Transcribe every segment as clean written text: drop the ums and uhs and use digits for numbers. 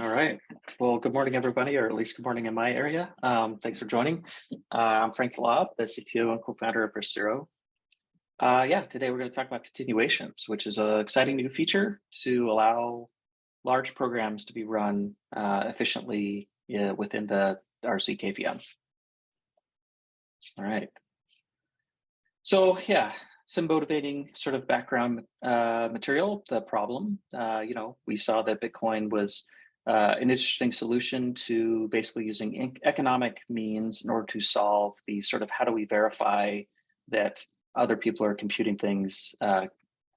All right. Well, good morning, everybody, or at least good morning in my area. Thanks for joining. I'm Frank Laub, the CTO and co-founder of RISC Zero. Yeah, today we're going to talk about continuations, which is an exciting new feature to allow large programs to be run efficiently within our zkVM. All right. So yeah, some motivating sort of background material. The problem, we saw that Bitcoin was an interesting solution to basically using economic means in order to solve the sort of how do we verify that other people are computing things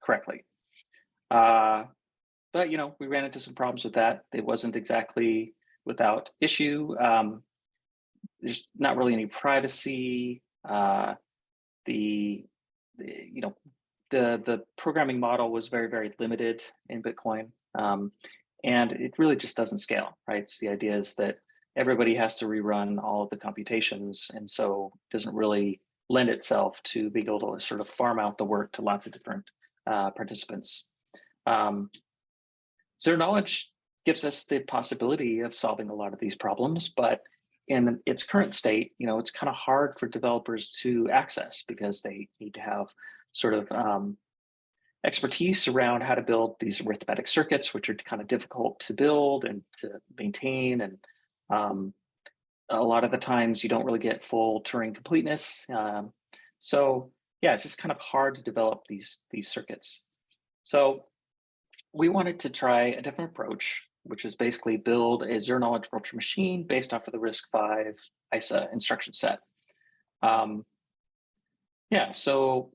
correctly. But we ran into some problems with that. It wasn't exactly without issue. There's not really any privacy. The programming model was very, very limited in Bitcoin. And it really just doesn't scale, right? So the idea is that everybody has to rerun all of the computations, and so it doesn't really lend itself to being able to sort of farm out the work to lots of different participants. Zero knowledge gives us the possibility of solving a lot of these problems, but in its current state, it's kind of hard for developers to access because they need to have sort of expertise around how to build these arithmetic circuits, which are kind of difficult to build and to maintain. And a lot of the times you don't really get full Turing completeness. So yeah, it's just kind of hard to develop these circuits. So we wanted to try a different approach, which is basically build a zero knowledge virtual machine based off of the risc-v ISA instruction set. So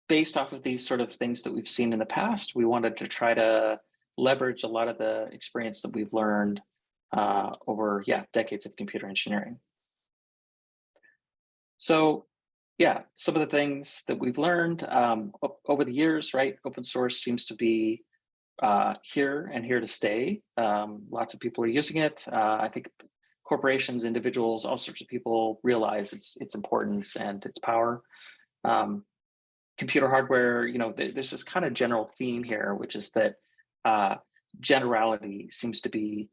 based off of these sort of things that we've seen in the past, we wanted to try to leverage a lot of the experience that we've learned over decades of computer engineering. So some of the things that we've learned over the years, right? Open source seems to be here to stay. Lots of people are using it. I think corporations, individuals, all sorts of people realize its importance and its power. Computer hardware, there's this kind of general theme here, which is that generality seems to be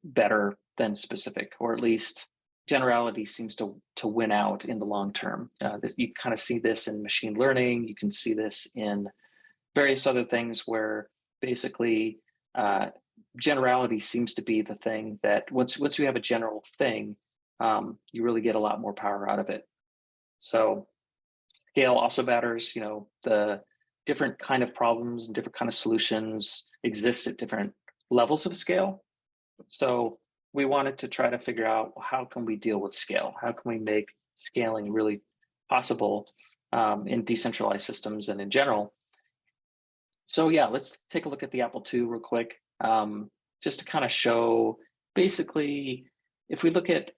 better than specific, or at least generality seems to win out in the long term. You kind of see this in machine learning. You can see this in various other things where basically generality seems to be the thing that once you have a general thing, you really get a lot more power out of it. So scale also matters. The different kind of problems and different kind of solutions exist at different levels of scale. So we wanted to try to figure out, how can we deal with scale? How can we make scaling really possible in decentralized systems and in general? So let's take a look at the Apple II real quick, just to kind of show basically if we look at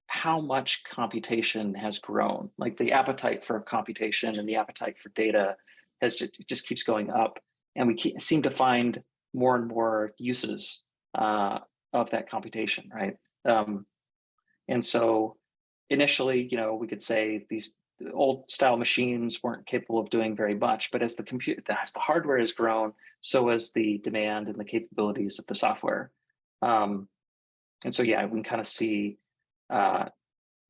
how much computation has grown, like the appetite for computation and the appetite for data just keeps going up, and we seem to find more and more uses of that computation, right? And so initially, we could say these old style machines weren't capable of doing very much, but as the hardware has grown, so has the demand and the capabilities of the software. And so we can kind of see the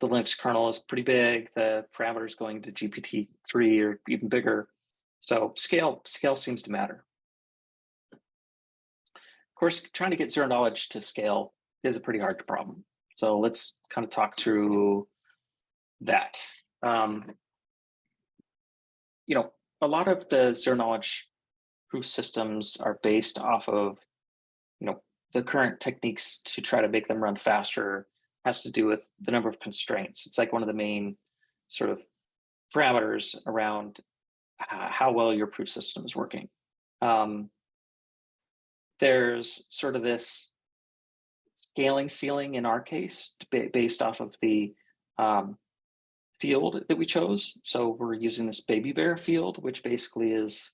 Linux kernel is pretty big. The parameters going to GPT-3 or even bigger. So scale seems to matter. Of course, trying to get zero knowledge to scale is a pretty hard problem. So let's kind of talk through that. A lot of the zero knowledge proof systems are based off of, the current techniques to try to make them run faster has to do with the number of constraints. It's like one of the main sort of parameters around how well your proof system is working. There's sort of this scaling ceiling in our case based off of the field that we chose. So we're using this baby bear field, which basically is,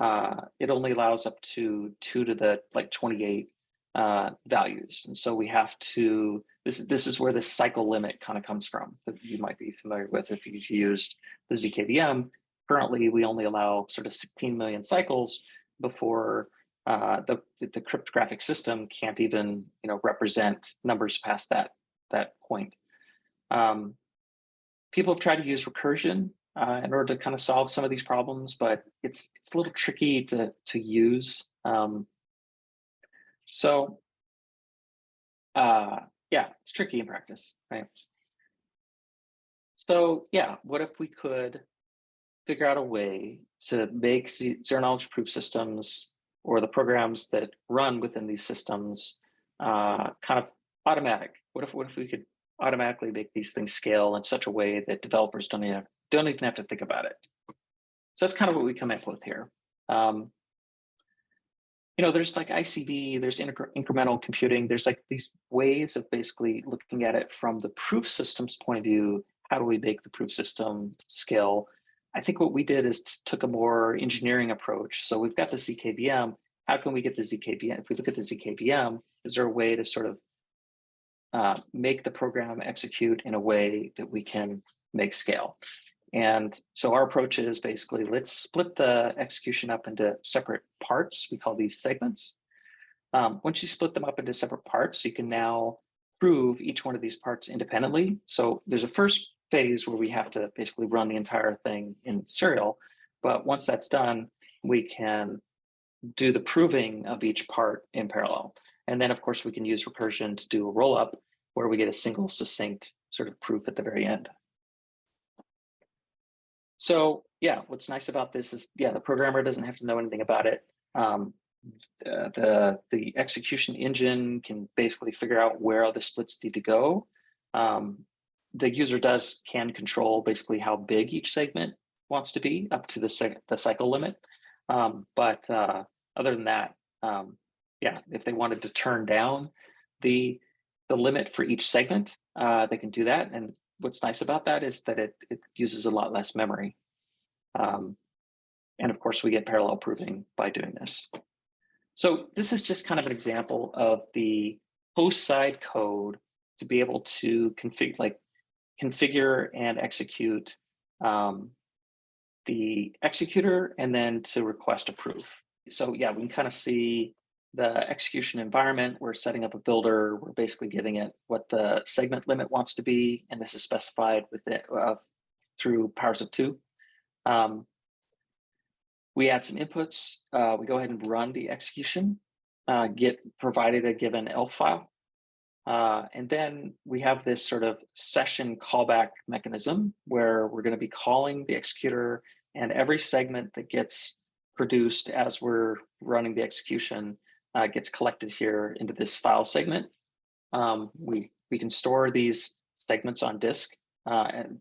it only allows up to 2 to the 28 values. And so we have to, this is where the cycle limit kind of comes from, that you might be familiar with if you've used the zkVM. Currently, we only allow sort of 16 million cycles before the cryptographic system can't even represent numbers past that point. People have tried to use recursion in order to kind of solve some of these problems, but it's a little tricky to use. Yeah, it's tricky in practice, right? So yeah, what if we could figure out a way to make zero knowledge proof systems, or the programs that run within these systems, kind of automatic? What if we could automatically make these things scale in such a way that developers don't even have to think about it? So that's kind of what we come up with here. There's like ICV, there's incremental computing. There's like these ways of basically looking at it from the proof system's point of view. How do we make the proof system scale? I think what we did is took a more engineering approach. So we've got the zkVM. How can we get the zkVM? If we look at the zkVM, is there a way to sort of make the program execute in a way that we can make scale? And so our approach is basically, let's split the execution up into separate parts. We call these segments. Once you split them up into separate parts, you can now prove each one of these parts independently. So there's a first phase where we have to basically run the entire thing in serial. But once that's done, we can do the proving of each part in parallel. And then, of course, we can use recursion to do a roll-up where we get a single succinct sort of proof at the very end. So yeah, what's nice about this is, yeah, the programmer doesn't have to know anything about it. The execution engine can basically figure out where all the splits need to go. The user can control basically how big each segment wants to be up to the cycle limit. But other than that, yeah, if they wanted to turn down the limit for each segment, they can do that. And what's nice about that is that it uses a lot less memory. And of course, we get parallel proving by doing this. So this is just kind of an example of the host side code to be able to configure and execute the executor, and then to request a proof. So yeah, we can kind of see the execution environment. We're setting up a builder. We're basically giving it what the segment limit wants to be, and this is specified with it through powers of 2. We add some inputs. We go ahead and run the execution, get provided a given ELF file. And then we have this sort of session callback mechanism where we're going to be calling the executor, and every segment that gets produced as we're running the execution gets collected here into this file segment. We can store these segments on disk. And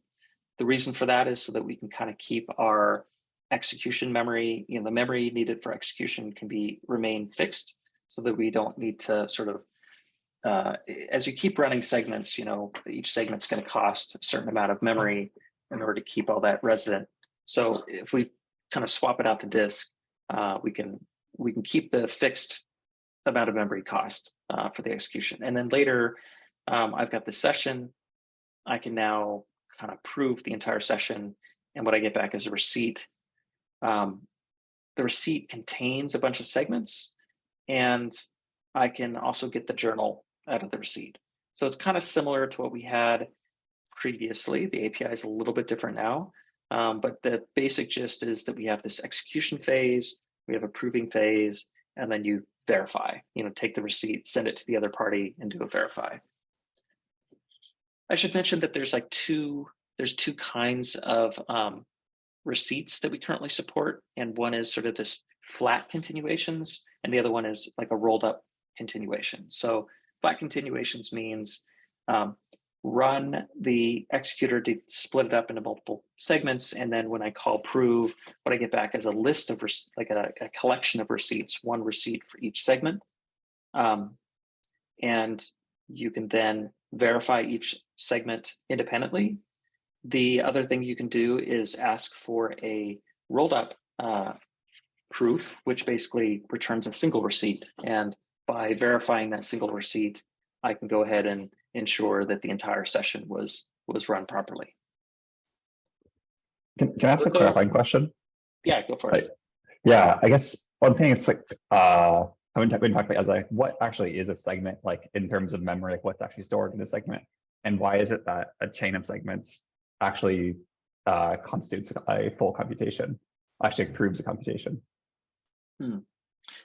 the reason for that is so that we can kind of keep our execution memory, the memory needed for execution can remain fixed, so that we don't need to sort of, as you keep running segments, each segment's going to cost a certain amount of memory in order to keep all that resident. So if we kind of swap it out to disk, we can keep the fixed amount of memory cost for the execution. And then later, I've got the session. I can now kind of prove the entire session, and what I get back is a receipt. The receipt contains a bunch of segments, and I can also get the journal out of the receipt. So it's kind of similar to what we had previously. The API is a little bit different now, but the basic gist is that we have this execution phase, we have a proving phase, and then you verify, take the receipt, send it to the other party, and do a verify. I should mention that there's two kinds of receipts that we currently support, and one is sort of this flat continuations, and the other one is like a rolled up continuation. So flat continuations means run the executor to split it up into multiple segments, and then when I call prove, what I get back is a list of a collection of receipts, one receipt for each segment, and you can then verify each segment independently. The other thing you can do is ask for a rolled up proof, which basically returns a single receipt. And by verifying that single receipt, I can go ahead and ensure that the entire session was run properly. Can I ask a clarifying question? Yeah, go for it. Yeah, I guess One thing it's like I've been talking about is like what actually is a segment like in terms of memory, like what's actually stored in a segment, and why is it that a chain of segments actually constitutes a full computation, actually proves a computation.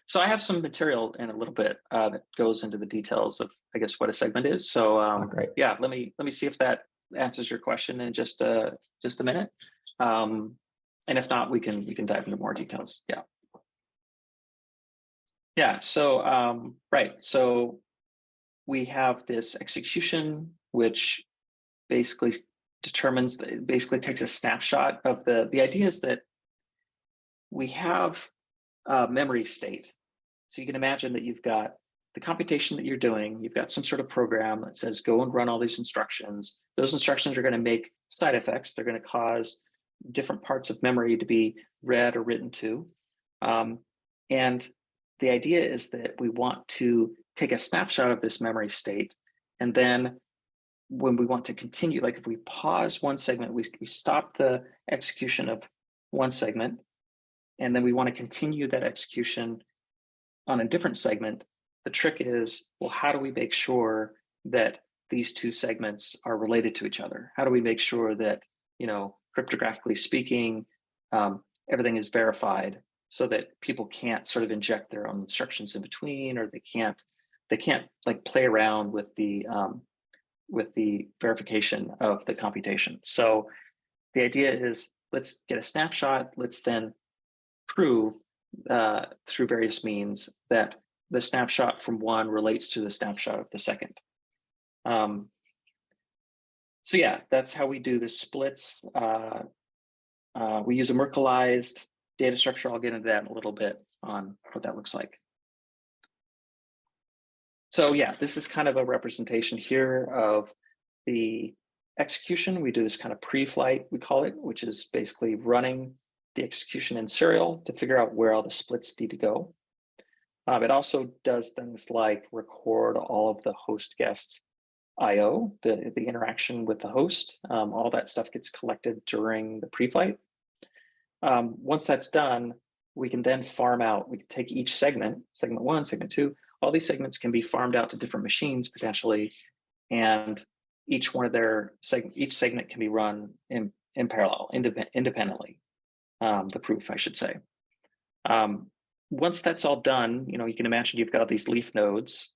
So I have some material in a little bit that goes into the details of, I guess, what a segment is. So Great. yeah, let me see if that answers your question in just a minute. And if not, we can dive into more details. Yeah. Yeah. So right. So we have this execution, which basically basically takes a snapshot of the idea is that we have a memory state. So you can imagine that you've got the computation that you're doing, you've got some sort of program that says go and run all these instructions. Those instructions are going to make side effects. They're going to cause different parts of memory to be read or written to. And the idea is that we want to take a snapshot of this memory state. And then when we want to continue, like if we pause one segment, we stop the execution of one segment, and then we want to continue that execution on a different segment. The trick is, well, how do we make sure that these two segments are related to each other? How do we make sure that, cryptographically speaking, everything is verified so that people can't sort of inject their own instructions in between, or they can't like play around with the verification of the computation. So the idea is, let's get a snapshot. Let's then prove through various means that the snapshot from one relates to the snapshot of the second. So yeah, that's how we do the splits. We use a Merkleized data structure. I'll get into that in a little bit on what that looks like. So yeah, this is kind of a representation here of the execution. We do this kind of pre-flight, we call it, which is basically running the execution in serial to figure out where all the splits need to go. It also does things like record all of the host guest IO, the interaction with the host. All that stuff gets collected during the pre-flight. Once that's done, we can then farm out. We can take each segment, segment one, segment two. All these segments can be farmed out to different machines potentially, and each segment can be run in parallel, independently. The proof, I should say. Once that's all done, you can imagine you've got these leaf nodes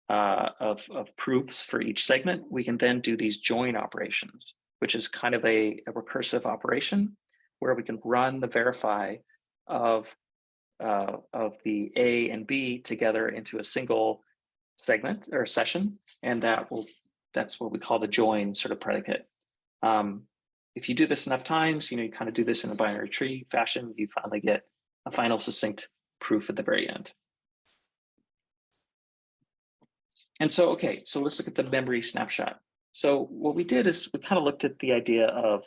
of proofs for each segment. We can then do these join operations, which is kind of a recursive operation where we can run the verify of the A and B together into a single segment or session, and that's what we call the join sort of predicate. If you do this enough times, you kind of do this in a binary tree fashion, you finally get a final succinct proof at the very end. And so, okay, so let's look at the memory snapshot. So what we did is we kind of looked at the idea of,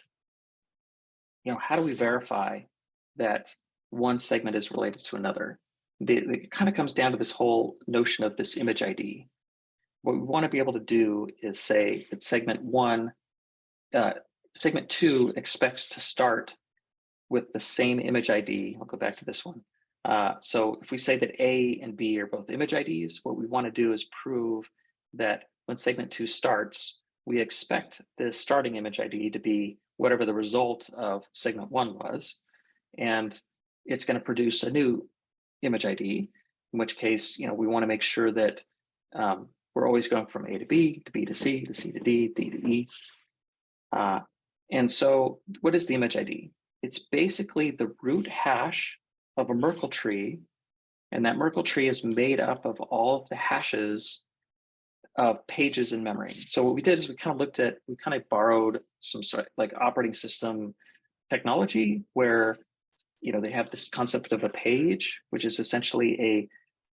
how do we verify that one segment is related to another? It kind of comes down to this whole notion of this image ID. What we want to be able to do is say that segment two expects to start with the same image ID. I'll go back to this one. So if we say that A and B are both image IDs, what we want to do is prove that when segment two starts, we expect the starting image ID to be whatever the result of segment one was, and it's going to produce a new image ID, in which case, we want to make sure that we're always going from A to B to C to C to D, D to E. And so what is the image ID? It's basically the root hash of a Merkle tree, and that Merkle tree is made up of all of the hashes of pages in memory. So what we did is we kind of borrowed some sort of like operating system technology where, they have this concept of a page, which is essentially a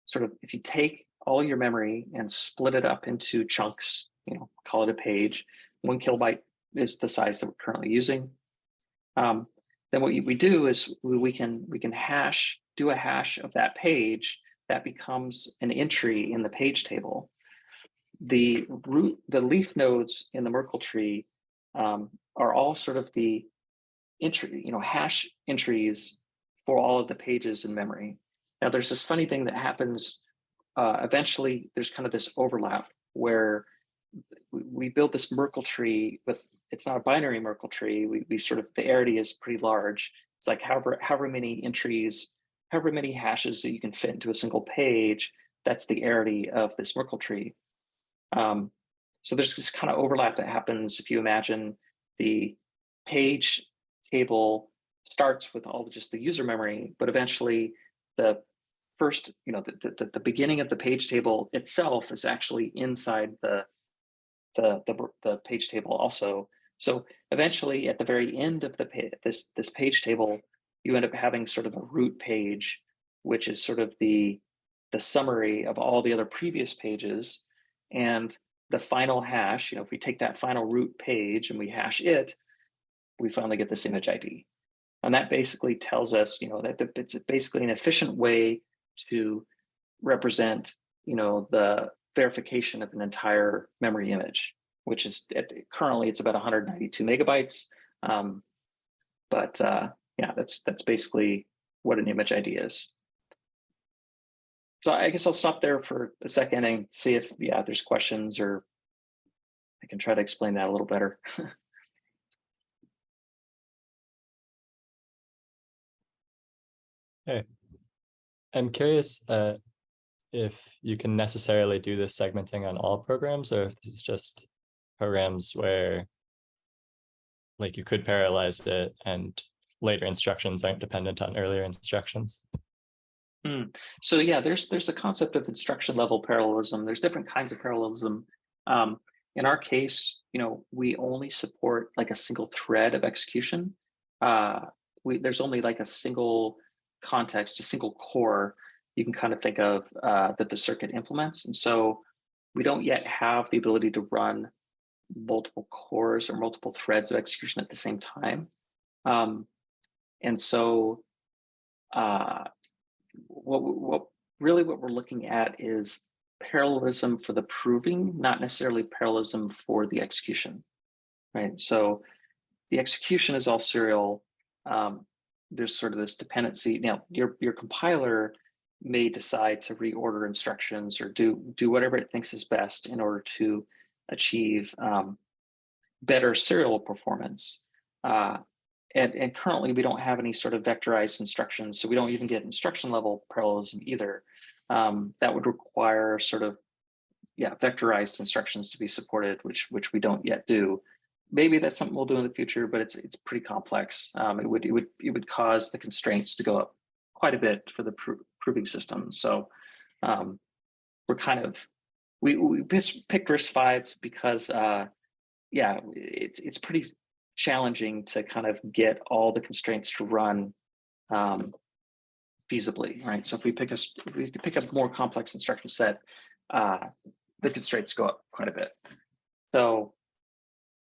sort of, if you take all your memory and split it up into chunks, call it a page, 1 kilobyte is the size that we're currently using. Then what we do is we can do a hash of that page that becomes an entry in the page table. The leaf nodes in the Merkle tree are all sort of the entry, hash entries for all of the pages in memory. Now there's this funny thing that happens. Eventually, there's kind of this overlap where we build this Merkle tree with, it's not a binary Merkle tree. We sort of, the arity is pretty large. It's like however many entries, however many hashes that you can fit into a single page, that's the arity of this Merkle tree. So there's this kind of overlap that happens if you imagine the page table starts with all just the user memory, but eventually the first, the beginning of the page table itself is actually inside the page table also. So eventually, at the very end of this page table, you end up having sort of a root page, which is sort of the summary of all the other previous pages, and the final hash. If we take that final root page and we hash it, we finally get this image ID, and that basically tells us, that it's basically an efficient way to represent, the verification of an entire memory image, which is currently it's about 192 megabytes. Yeah, that's basically what an image ID is. So I guess I'll stop there for a second and see if, there's questions, or I can try to explain that a little better. Hey, I'm curious if you can necessarily do this segmenting on all programs, or if this is just programs where like you could parallelize it and later instructions aren't dependent on earlier instructions. So yeah, there's a concept of instruction level parallelism. There's different kinds of parallelism. In our case, we only support like a single thread of execution. There's only like a single context, a single core you can kind of think of that the circuit implements. And so we don't yet have the ability to run multiple cores or multiple threads of execution at the same time. And so what we're looking at is parallelism for the proving, not necessarily parallelism for the execution, right? So the execution is all serial. There's sort of this dependency. Now, your compiler may decide to reorder instructions or do whatever it thinks is best in order to achieve better serial performance. And currently, we don't have any sort of vectorized instructions, so we don't even get instruction level parallelism either. That would require sort of, vectorized instructions to be supported, which we don't yet do. Maybe that's something we'll do in the future, but it's pretty complex. It would cause the constraints to go up quite a bit for the proving system. So we're kind of we picked RISC-V because it's pretty challenging to kind of get all the constraints to run feasibly, right? So if we pick a more complex instruction set, the constraints go up quite a bit. So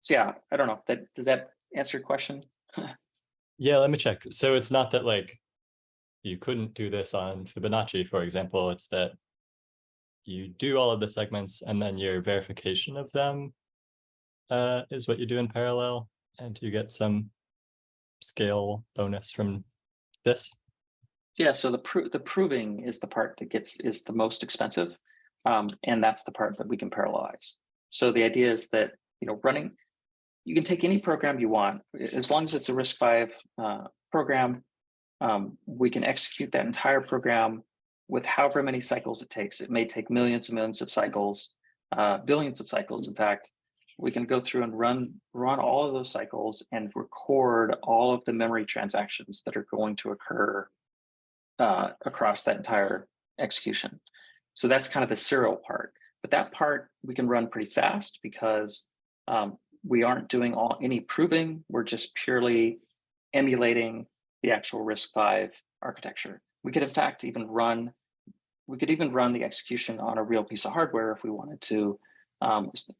yeah, I don't know. Does that answer your question? Yeah, let me check. So it's not that like you couldn't do this on Fibonacci, for example. It's that you do all of the segments and then your verification of them is what you do in parallel, and you get some scale bonus from this. Yeah, so the proving is the part that is the most expensive, and that's the part that we can parallelize. So the idea is that you can take any program you want, as long as it's a RISC-V program. We can execute that entire program with however many cycles it takes. It may take millions and millions of cycles, billions of cycles, in fact. We can go through and run all of those cycles and record all of the memory transactions that are going to occur across that entire execution. So that's kind of the serial part. But that part we can run pretty fast because we aren't doing any proving. We're just purely emulating the actual RISC-V architecture. We could, in fact, even run the execution on a real piece of hardware if we wanted to,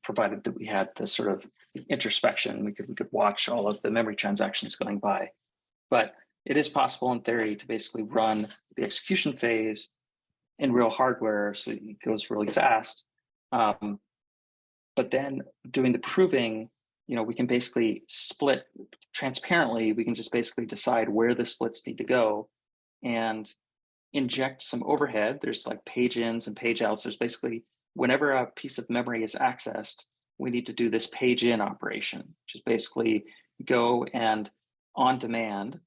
provided that we had this sort of introspection. We could watch all of the memory transactions going by. But it is possible in theory to basically run the execution phase in real hardware, so it goes really fast. But then doing the proving, we can basically split transparently. We can just basically decide where the splits need to go. And inject some overhead. There's like page ins and page outs. There's basically, whenever a piece of memory is accessed, we need to do this page in operation, which is basically go and on demand,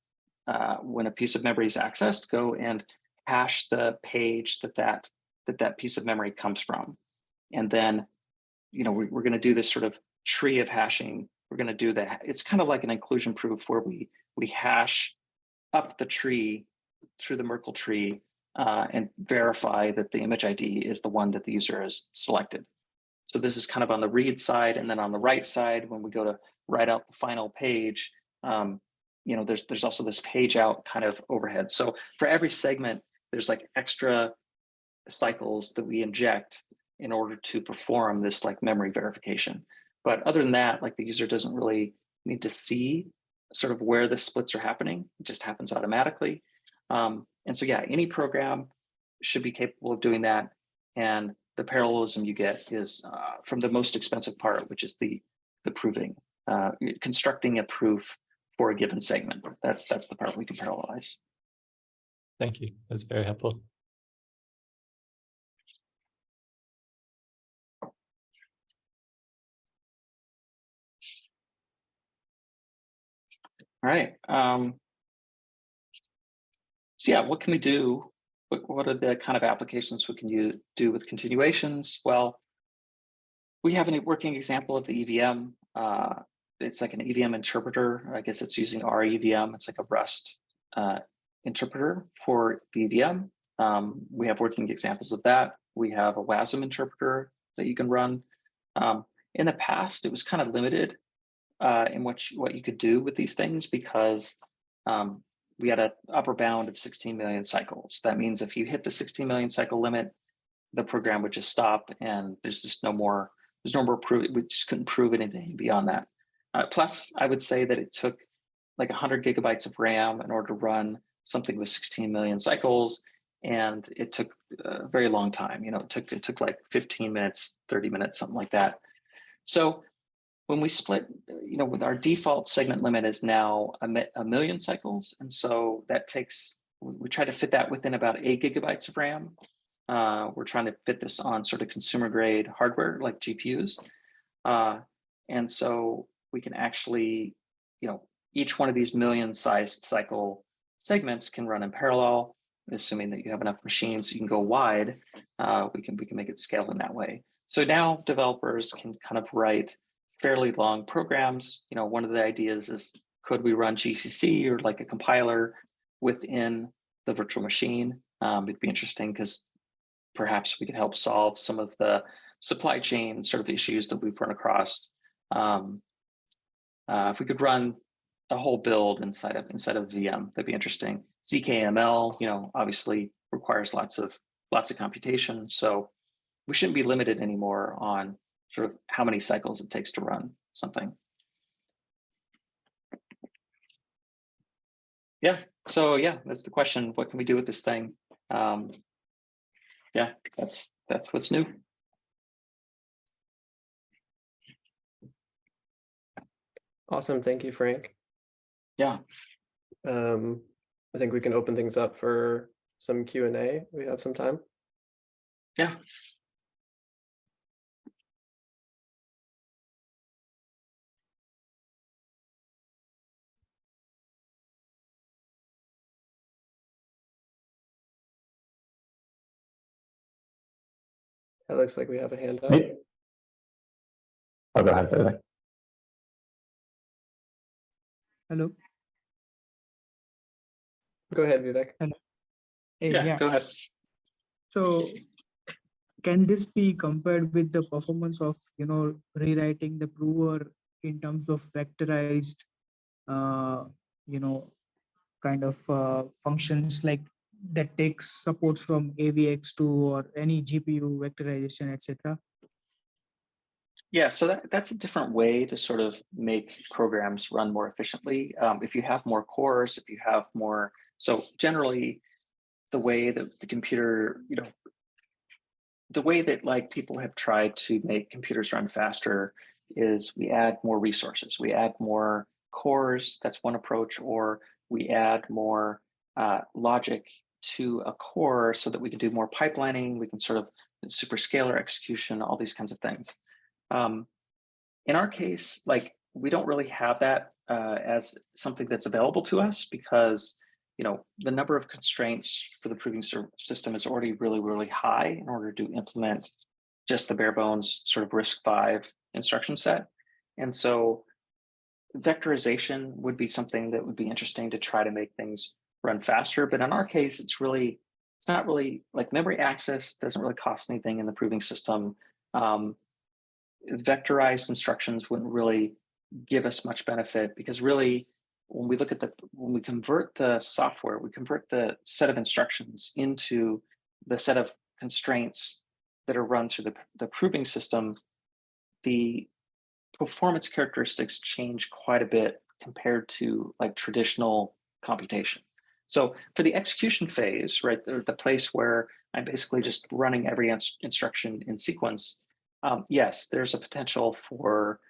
when a piece of memory is accessed, go and hash the page that piece of memory comes from. And then, we're going to do this sort of tree of hashing. We're going to do that. It's kind of like an inclusion proof where we hash up the tree through the Merkle tree and verify that the image ID is the one that the user has selected. So this is kind of on the read side, and then on the write side, when we go to write out the final page, there's also this page out kind of overhead. So for every segment, there's like extra cycles that we inject in order to perform this like memory verification. But other than that, like the user doesn't really need to see sort of where the splits are happening. It just happens automatically. And so, yeah, any program should be capable of doing that. And the parallelism you get is from the most expensive part, which is the proving, constructing a proof for a given segment. That's the part we can parallelize. Thank you. That's very helpful. All right. So yeah, what can we do? What are the kind of applications we can do with continuations? Well, we have a working example of the EVM. It's like an EVM interpreter. I guess it's using REVM. It's like a Rust interpreter for the EVM. We have working examples of that. We have a WASM interpreter that you can run. In the past, it was kind of limited in what you could do with these things because we had an upper bound of 16 million cycles. That means if you hit the 16 million cycle limit, the program would just stop, and there's just no more proof. We just couldn't prove anything beyond that. Plus, I would say that it took like 100 gigabytes of RAM in order to run something with 16 million cycles, and it took a very long time. It took like 15 minutes, 30 minutes, something like that. So when we split, with our default segment limit is now a million cycles. And so that we try to fit that within about 8 gigabytes of RAM. We're trying to fit this on sort of consumer grade hardware like GPUs. And so we can actually, each one of these million sized cycle segments can run in parallel, assuming that you have enough machines so you can go wide. We can make it scale in that way. So now developers can kind of write fairly long programs. One of the ideas is, could we run GCC or like a compiler within the virtual machine? It'd be interesting because perhaps we could help solve some of the supply chain sort of issues that we've run across. If we could run a whole build inside of VM, that'd be interesting. zkML, obviously requires lots of computation, so we shouldn't be limited anymore on sort of how many cycles it takes to run something. Yeah, so yeah, that's the question. What can we do with this thing? Yeah, that's what's new. Awesome, thank you, Frank. Yeah. I think we can open things up for some Q&A. We have some time. Yeah. It looks like we have a hand up. Oh, go ahead, Vivek. Hello. Go ahead, Vivek. Hello. Yeah, go ahead. So can this be compared with the performance of, rewriting the prover in terms of vectorized, kind of functions like that takes supports from AVX2 or any GPU vectorization, etc.? Yeah, so that's a different way to sort of make programs run more efficiently. If you have more cores, if you have more, so generally the way that the computer, the way that like people have tried to make computers run faster is we add more resources, we add more cores, that's one approach, or we add more logic to a core so that we can do more pipelining, we can sort of superscalar execution, all these kinds of things. In our case, like we don't really have that as something that's available to us because the number of constraints for the proving system is already really, really high in order to implement just the bare bones sort of risc-v instruction set. And so vectorization would be something that would be interesting to try to make things run faster. But in our case, it's not really like memory access doesn't really cost anything in the proving system. Vectorized instructions wouldn't really give us much benefit because really when we convert the software, we convert the set of instructions into the set of constraints that are run through the proving system, the performance characteristics change quite a bit compared to like traditional computation. So for the execution phase, right, the place where I'm basically just running every instruction in sequence, yes, there's a potential for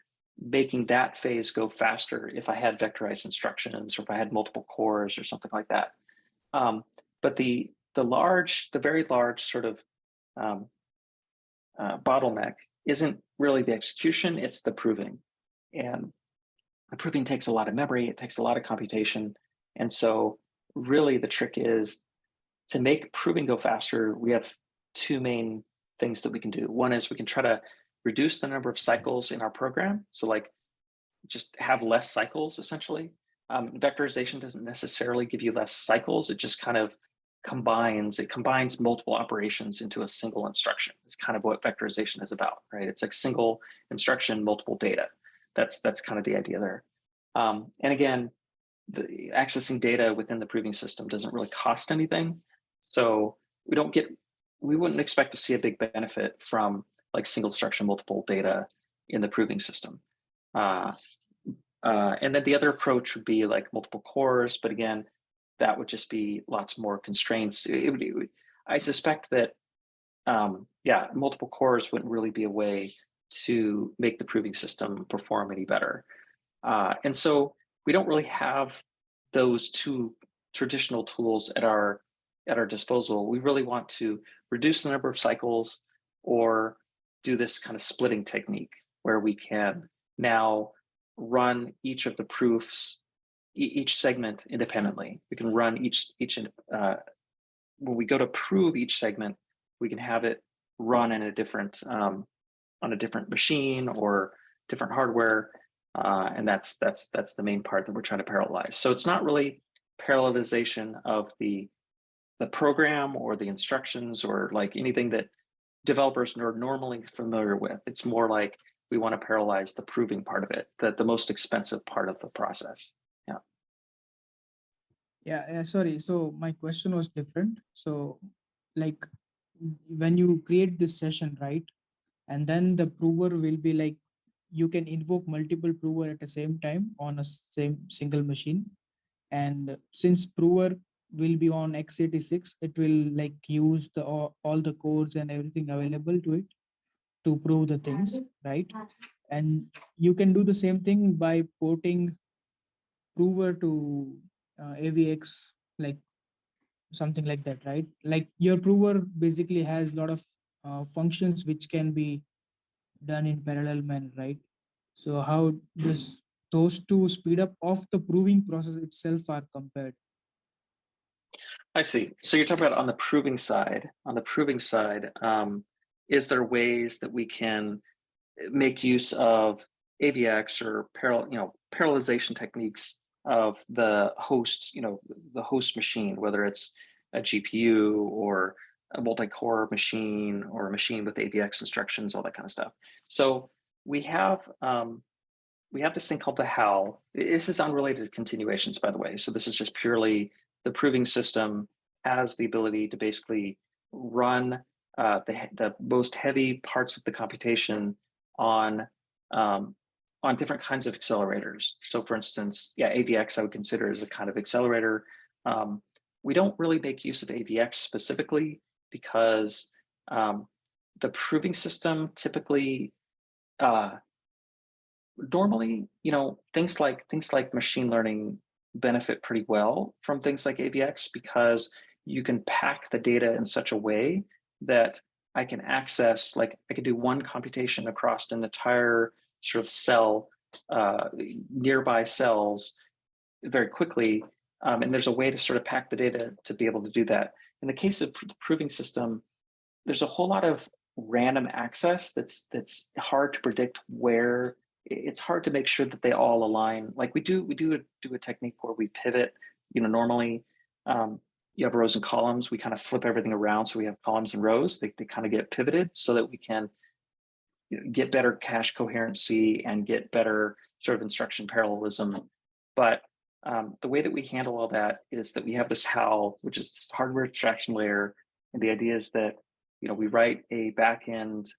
making that phase go faster if I had vectorized instructions or if I had multiple cores or something like that. But the very large sort of bottleneck isn't really the execution, it's the proving. And the proving takes a lot of memory, it takes a lot of computation. And so really the trick is to make proving go faster, we have two main things that we can do. One is we can try to reduce the number of cycles in our program. So like just have less cycles essentially. Vectorization doesn't necessarily give you less cycles, it just kind of combines multiple operations into a single instruction. It's kind of what vectorization is about, right? It's like single instruction, multiple data. That's kind of the idea there. And again, accessing data within the proving system doesn't really cost anything. So we wouldn't expect to see a big benefit from like single instruction, multiple data in the proving system. And then the other approach would be like multiple cores, but again, that would just be lots more constraints. I suspect that, multiple cores wouldn't really be a way to make the proving system perform any better. And so we don't really have those two traditional tools at our disposal. We really want to reduce the number of cycles or do this kind of splitting technique where we can now run each of the proofs, each segment independently. We can run when we go to prove each segment, we can have it run in a different on a different machine or different hardware, and that's the main part that we're trying to parallelize. So it's not really parallelization of the program or the instructions or like anything that developers are normally familiar with. It's more like we want to parallelize the proving part of it, the most expensive part of the process. Yeah, sorry. So my question was different. So like when you create this session, right? And then the prover will be like, you can invoke multiple prover at the same time on a single machine. And since prover will be on x86, it will like use all the codes and everything available to it to prove the things, right? And you can do the same thing by porting prover to AVX, like something like that, right? Like your prover basically has a lot of functions which can be done in parallel manner, right? So how does those two speed up of the proving process itself are compared? I see. So you're talking about on the proving side. On the proving side, is there ways that we can make use of AVX or parallelization techniques of the host, the host machine, whether it's a GPU or a multi-core machine or a machine with AVX instructions, all that kind of stuff. So we have this thing called the HAL. This is unrelated to continuations, by the way. So this is just purely the proving system has the ability to basically run the most heavy parts of the computation on different kinds of accelerators. So for instance, AVX I would consider as a kind of accelerator. We don't really make use of AVX specifically because the proving system typically, normally, things like machine learning benefit pretty well from things like AVX because you can pack the data in such a way that I can access, like I could do one computation across an entire sort of cell, nearby cells very quickly. And there's a way to sort of pack the data to be able to do that. In the case of the proving system, there's a whole lot of random access that's hard to predict where. It's hard to make sure that they all align. Like we do a technique where we pivot, normally you have rows and columns, we kind of flip everything around. So we have columns and rows, they kind of get pivoted so that we can get better cache coherency and get better sort of instruction parallelism. But the way that we handle all that is that we have this HAL, which is this hardware abstraction layer. And the idea is that, we write a backend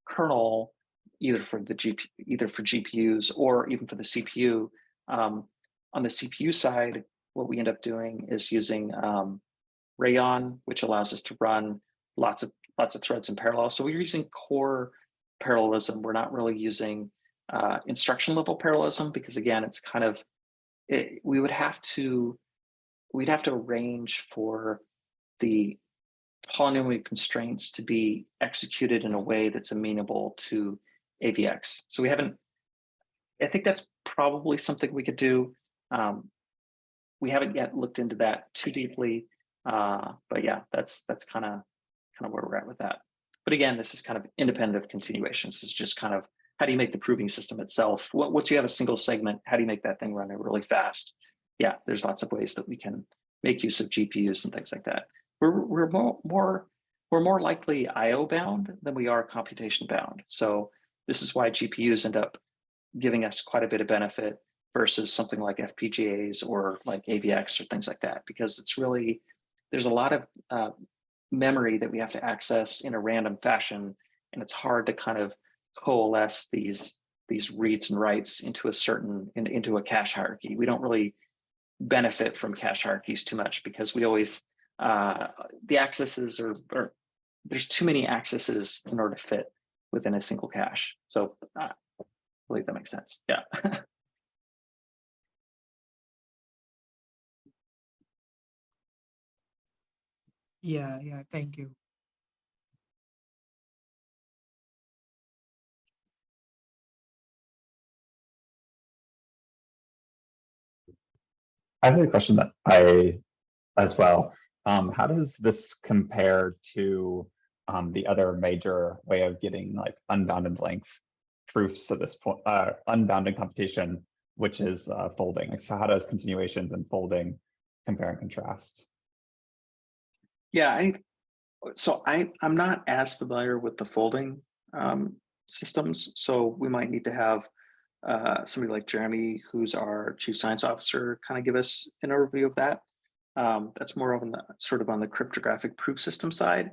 kernel either for GPUs or even for the CPU. On the CPU side, what we end up doing is using Rayon, which allows us to run lots of threads in parallel. So we're using core parallelism. We're not really using instruction level parallelism because again, it's kind of we'd have to arrange for the polynomial constraints to be executed in a way that's amenable to AVX. So I think that's probably something we could do. We haven't yet looked into that too deeply, but yeah, that's kind of where we're at with that. But again, this is kind of independent of continuations. This is just kind of how do you make the proving system itself? Once you have a single segment, how do you make that thing run really fast? Yeah, there's lots of ways that we can make use of GPUs and things like that. We're more likely IO bound than we are computation bound. So this is why GPUs end up giving us quite a bit of benefit versus something like FPGAs or like AVX or things like that, because it's really, there's a lot of memory that we have to access in a random fashion, and it's hard to kind of coalesce these reads and writes into into a cache hierarchy. We don't really benefit from cache hierarchies too much because we always the accesses are there's too many accesses in order to fit within a single cache. So I believe that makes sense. Yeah. Yeah, thank you. I have a question that I as well. How does this compare to the other major way of getting like unbounded length proofs at this point, unbounded computation, which is folding? Like, so how does continuations and folding compare and contrast? Yeah, I'm not as familiar with the folding systems, so we might need to have somebody like Jeremy, who's our chief science officer, kind of give us an overview of that. That's more of sort of on the cryptographic proof system side.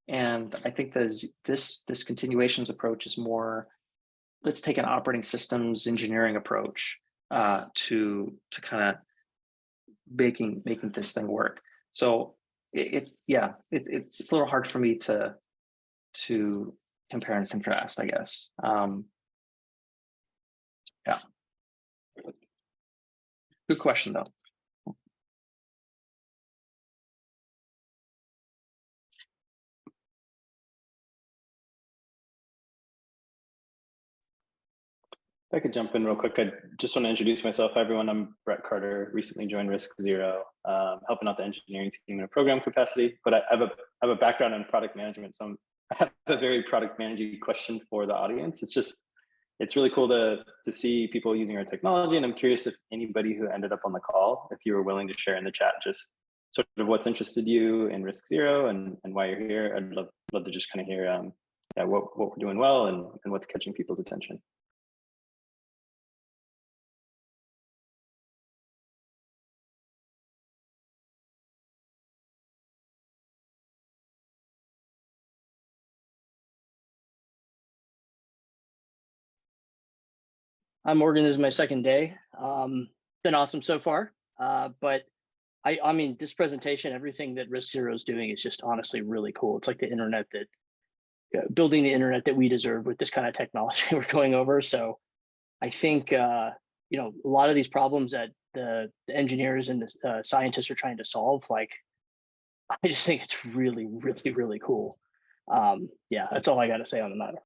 And I think this continuations approach is more, let's take an operating systems engineering approach to kind of making this thing work. So it's a little hard for me to compare and contrast, I guess. Yeah. Good question though. If I could jump in real quick, I just want to introduce myself. Hi, everyone. I'm Brett Carter, recently joined RISC Zero, helping out the engineering team in a program capacity, but I have a background in product management. So I have a very product managing question for the audience. It's really cool to see people using our technology. And I'm curious if anybody who ended up on the call, if you were willing to share in the chat, just sort of what's interested you in RISC Zero and why you're here. I'd love to just kind of hear what we're doing well and what's catching people's attention. I'm Morgan. This is my second day. Been awesome so far. But I mean, this presentation, everything that RISC Zero is doing is just honestly really cool. It's like the internet building the internet that we deserve with this kind of technology we're going over. So I think, a lot of these problems that the engineers and the scientists are trying to solve, like I just think it's really, really, really cool. Yeah, that's all I got to say on the matter.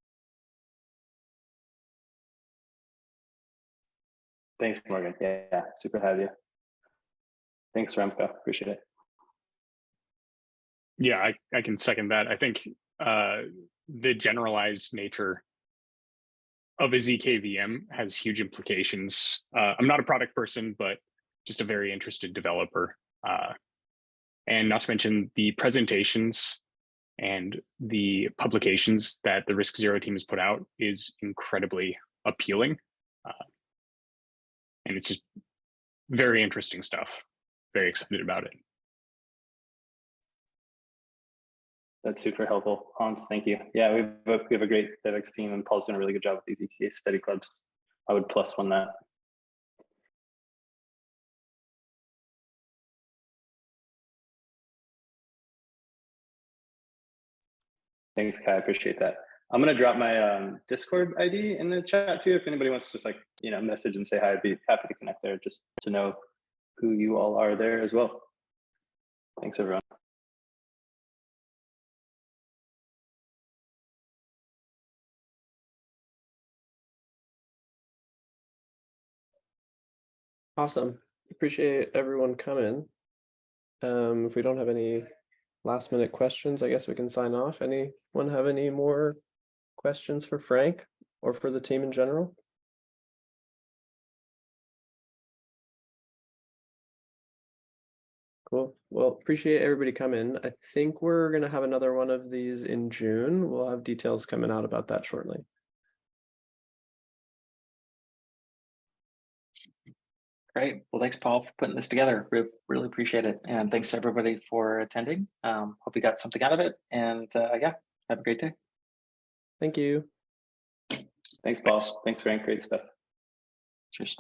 Thanks, Morgan. Yeah, super to have you. Thanks, Remco. Appreciate it. Yeah, I can second that. I think the generalized nature of a zkVM has huge implications. I'm not a product person, but just a very interested developer. And not to mention the presentations and the publications that the RISC Zero team has put out is incredibly appealing. And it's just very interesting stuff. Very excited about it. That's super helpful, Hans. Thank you. Yeah, we have a great DevX team, and Paul's doing a really good job with these ETA study clubs. I would +1 that. Thanks, Kai. I appreciate that. I'm gonna drop my Discord ID in the chat too. If anybody wants to just message and say hi, I'd be happy to connect there just to know who you all are there as well. Thanks, everyone. Awesome. Appreciate everyone coming. If we don't have any last minute questions, I guess we can sign off. Anyone have any more questions for Frank or for the team in general? Cool. Well, appreciate everybody coming. I think we're going to have another one of these in June. We'll have details coming out about that shortly. Great. Well, thanks, Paul, for putting this together. Really appreciate it. And thanks everybody for attending. Hope you got something out of it. And yeah, have a great day. Thank you. Thanks, Paul. Thanks, Frank. Great stuff. Cheers.